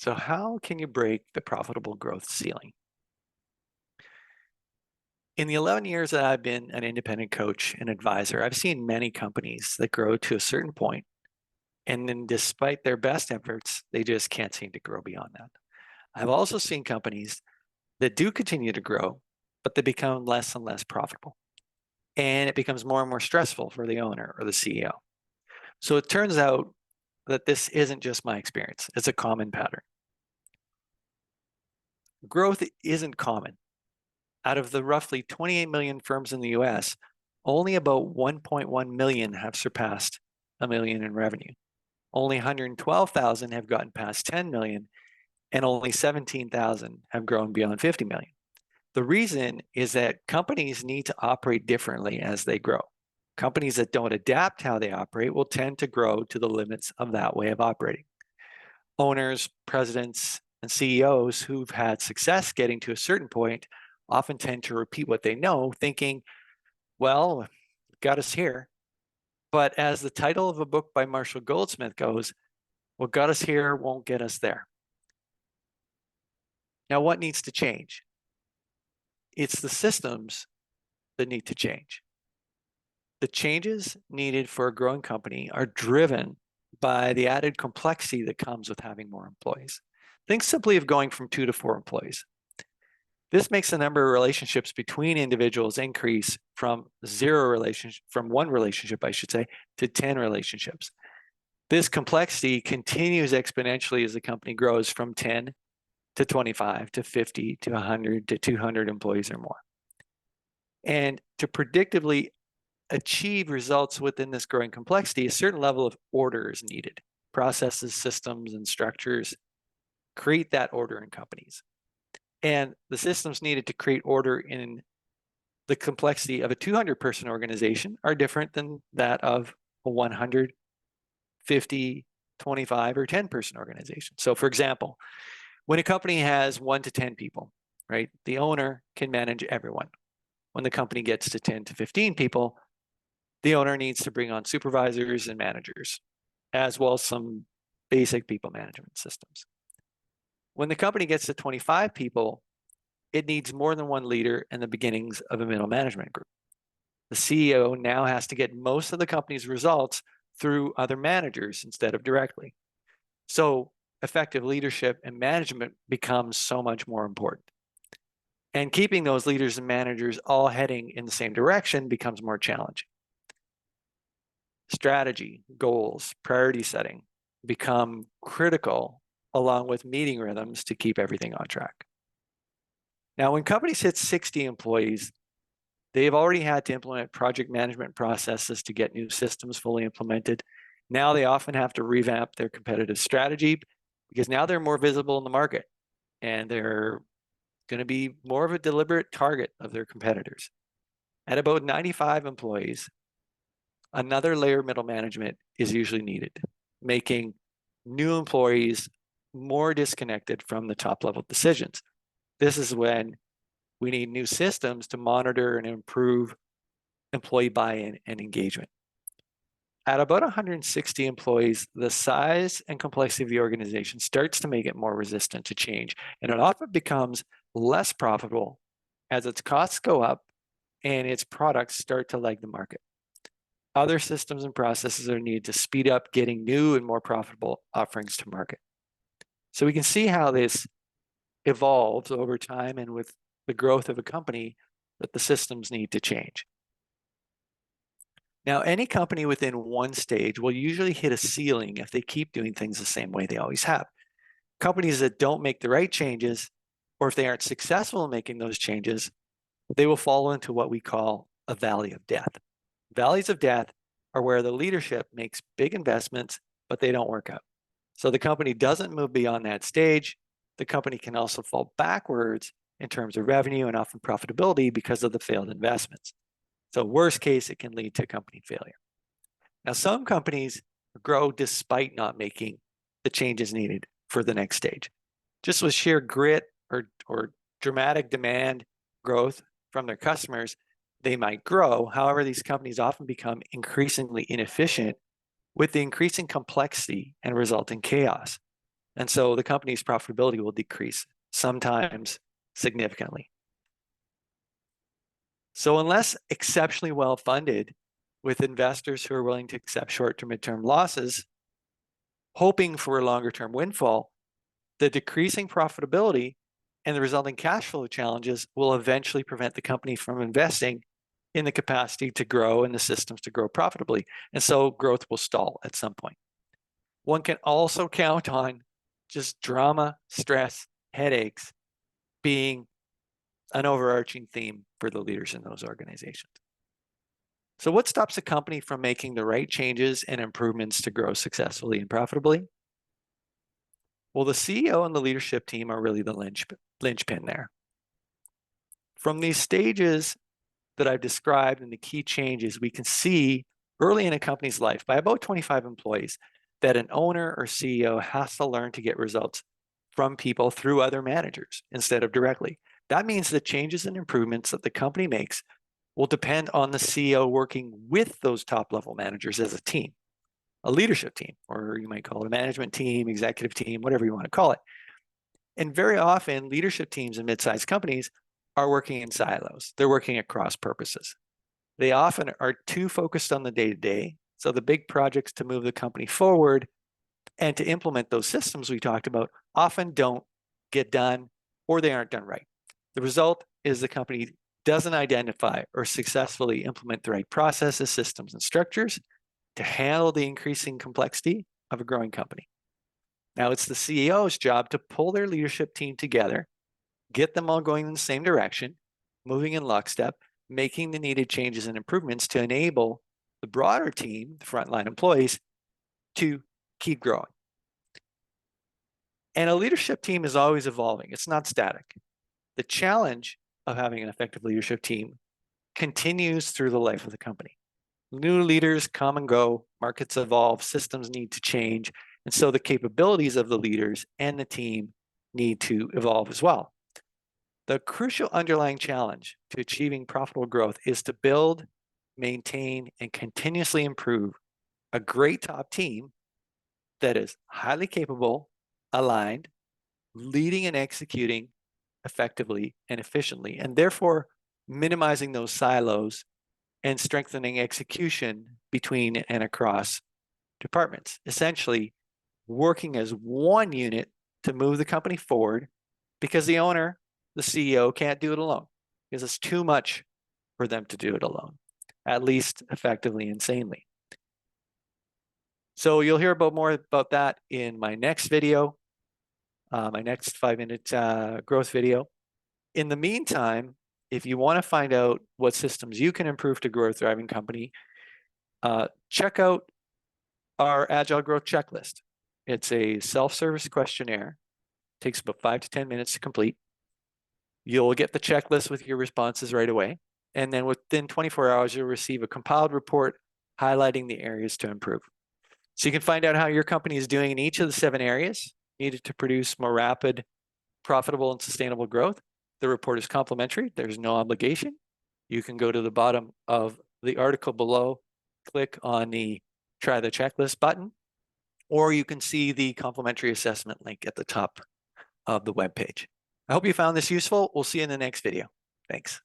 So how can you break the profitable growth ceiling? In the 11 years that I've been an independent coach and advisor, I've seen many companies that grow to a certain point, and then despite their best efforts, they just can't seem to grow beyond that. I've also seen companies that do continue to grow, but they become less and less profitable. And it becomes more and more stressful for the owner or the CEO. So it turns out that this isn't just my experience, it's a common pattern. Growth isn't common. Out of the roughly 28 million firms in the US, only about 1.1 million have surpassed a million in revenue. Only 112,000 have gotten past 10 million, and only 17,000 have grown beyond 50 million. The reason is that companies need to operate differently as they grow. Companies that don't adapt how they operate will tend to grow to the limits of that way of operating. Owners, presidents, and CEOs who've had success getting to a certain point often tend to repeat what they know, thinking, well, got us here. But as the title of a book by Marshall Goldsmith goes, what got us here won't get us there. Now, what needs to change? It's the systems that need to change. The changes needed for a growing company are driven by the added complexity that comes with having more employees. Think simply of going from 2 to 4 employees. This makes the number of relationships between individuals increase from one relationship, I should say, to 10 relationships. This complexity continues exponentially as the company grows from 10 to 25 to 50 to 100 to 200 employees or more. And to predictably achieve results within this growing complexity, a certain level of order is needed. Processes, systems, and structures create that order in companies. And the systems needed to create order in the complexity of a 200-person organization are different than that of a 100, 50, 25, or 10-person organization. So for example, when a company has 1 to 10 people, right, the owner can manage everyone. When the company gets to 10 to 15 people, the owner needs to bring on supervisors and managers, as well as some basic people management systems. When the company gets to 25 people, it needs more than one leader and the beginnings of a middle management group. The CEO now has to get most of the company's results through other managers instead of directly. So effective leadership and management becomes so much more important. And keeping those leaders and managers all heading in the same direction becomes more challenging. Strategy, goals, priority setting become critical along with meeting rhythms to keep everything on track. Now, when companies hit 60 employees, they've already had to implement project management processes to get new systems fully implemented. Now they often have to revamp their competitive strategy because now they're more visible in the market and they're going to be more of a deliberate target of their competitors. At about 95 employees, another layer of middle management is usually needed, making new employees more disconnected from the top level decisions. This is when we need new systems to monitor and improve employee buy-in and engagement. At about 160 employees, the size and complexity of the organization starts to make it more resistant to change, and it often becomes less profitable as its costs go up and its products start to lag the market. Other systems and processes are needed to speed up getting new and more profitable offerings to market. So we can see how this evolves over time and with the growth of a company that the systems need to change. Now, any company within one stage will usually hit a ceiling if they keep doing things the same way they always have. Companies that don't make the right changes, or if they aren't successful in making those changes, they will fall into what we call a valley of death. Valleys of death are where the leadership makes big investments, but they don't work out. So the company doesn't move beyond that stage. The company can also fall backwards in terms of revenue and often profitability because of the failed investments. So worst case, it can lead to company failure. Now, some companies grow despite not making the changes needed for the next stage. Just with sheer grit or dramatic demand growth from their customers, they might grow. However, these companies often become increasingly inefficient with the increasing complexity and resulting chaos. And so the company's profitability will decrease, sometimes significantly. So unless exceptionally well funded with investors who are willing to accept short to midterm losses, hoping for a longer term windfall, the decreasing profitability and the resulting cash flow challenges will eventually prevent the company from investing in the capacity to grow and the systems to grow profitably. And so growth will stall at some point. One can also count on just drama, stress, headaches being an overarching theme for the leaders in those organizations. So what stops a company from making the right changes and improvements to grow successfully and profitably? Well, the CEO and the leadership team are really the linchpin there. From these stages that I've described and the key changes, we can see early in a company's life by about 25 employees that an owner or CEO has to learn to get results from people through other managers instead of directly. That means the changes and improvements that the company makes will depend on the CEO working with those top level managers as a team, a leadership team, or you might call it a management team, executive team, whatever you want to call it. And very often leadership teams in mid-sized companies are working in silos. They're working at cross purposes. They often are too focused on the day-to-day. So the big projects to move the company forward and to implement those systems we talked about often don't get done, or they aren't done right. The result is the company doesn't identify or successfully implement the right processes, systems, and structures to handle the increasing complexity of a growing company. Now it's the CEO's job to pull their leadership team together, get them all going in the same direction, moving in lockstep, making the needed changes and improvements to enable the broader team, the frontline employees, to keep growing. And a leadership team is always evolving. It's not static. The challenge of having an effective leadership team continues through the life of the company. New leaders come and go, markets evolve, systems need to change, and so the capabilities of the leaders and the team need to evolve as well. The crucial underlying challenge to achieving profitable growth is to build, maintain, and continuously improve a great top team that is highly capable, aligned, leading and executing effectively and efficiently, and therefore minimizing those silos and strengthening execution between and across departments, essentially working as one unit to move the company forward, because the owner, the CEO, can't do it alone, because it's too much for them to do it alone, at least effectively and sanely. So you'll hear more about that in my next video, my next 5-minute growth video. In the meantime, if you want to find out what systems you can improve to grow a thriving company, check out our Agile Growth Checklist. It's a self-service questionnaire. It takes about 5 to 10 minutes to complete. You'll get the checklist with your responses right away. And then within 24 hours, you'll receive a compiled report highlighting the areas to improve. So you can find out how your company is doing in each of the 7 areas needed to produce more rapid, profitable, and sustainable growth. The report is complimentary. There's no obligation. You can go to the bottom of the article below, click on the Try the Checklist button, or you can see the complimentary assessment link at the top of the webpage. I hope you found this useful. We'll see you in the next video. Thanks.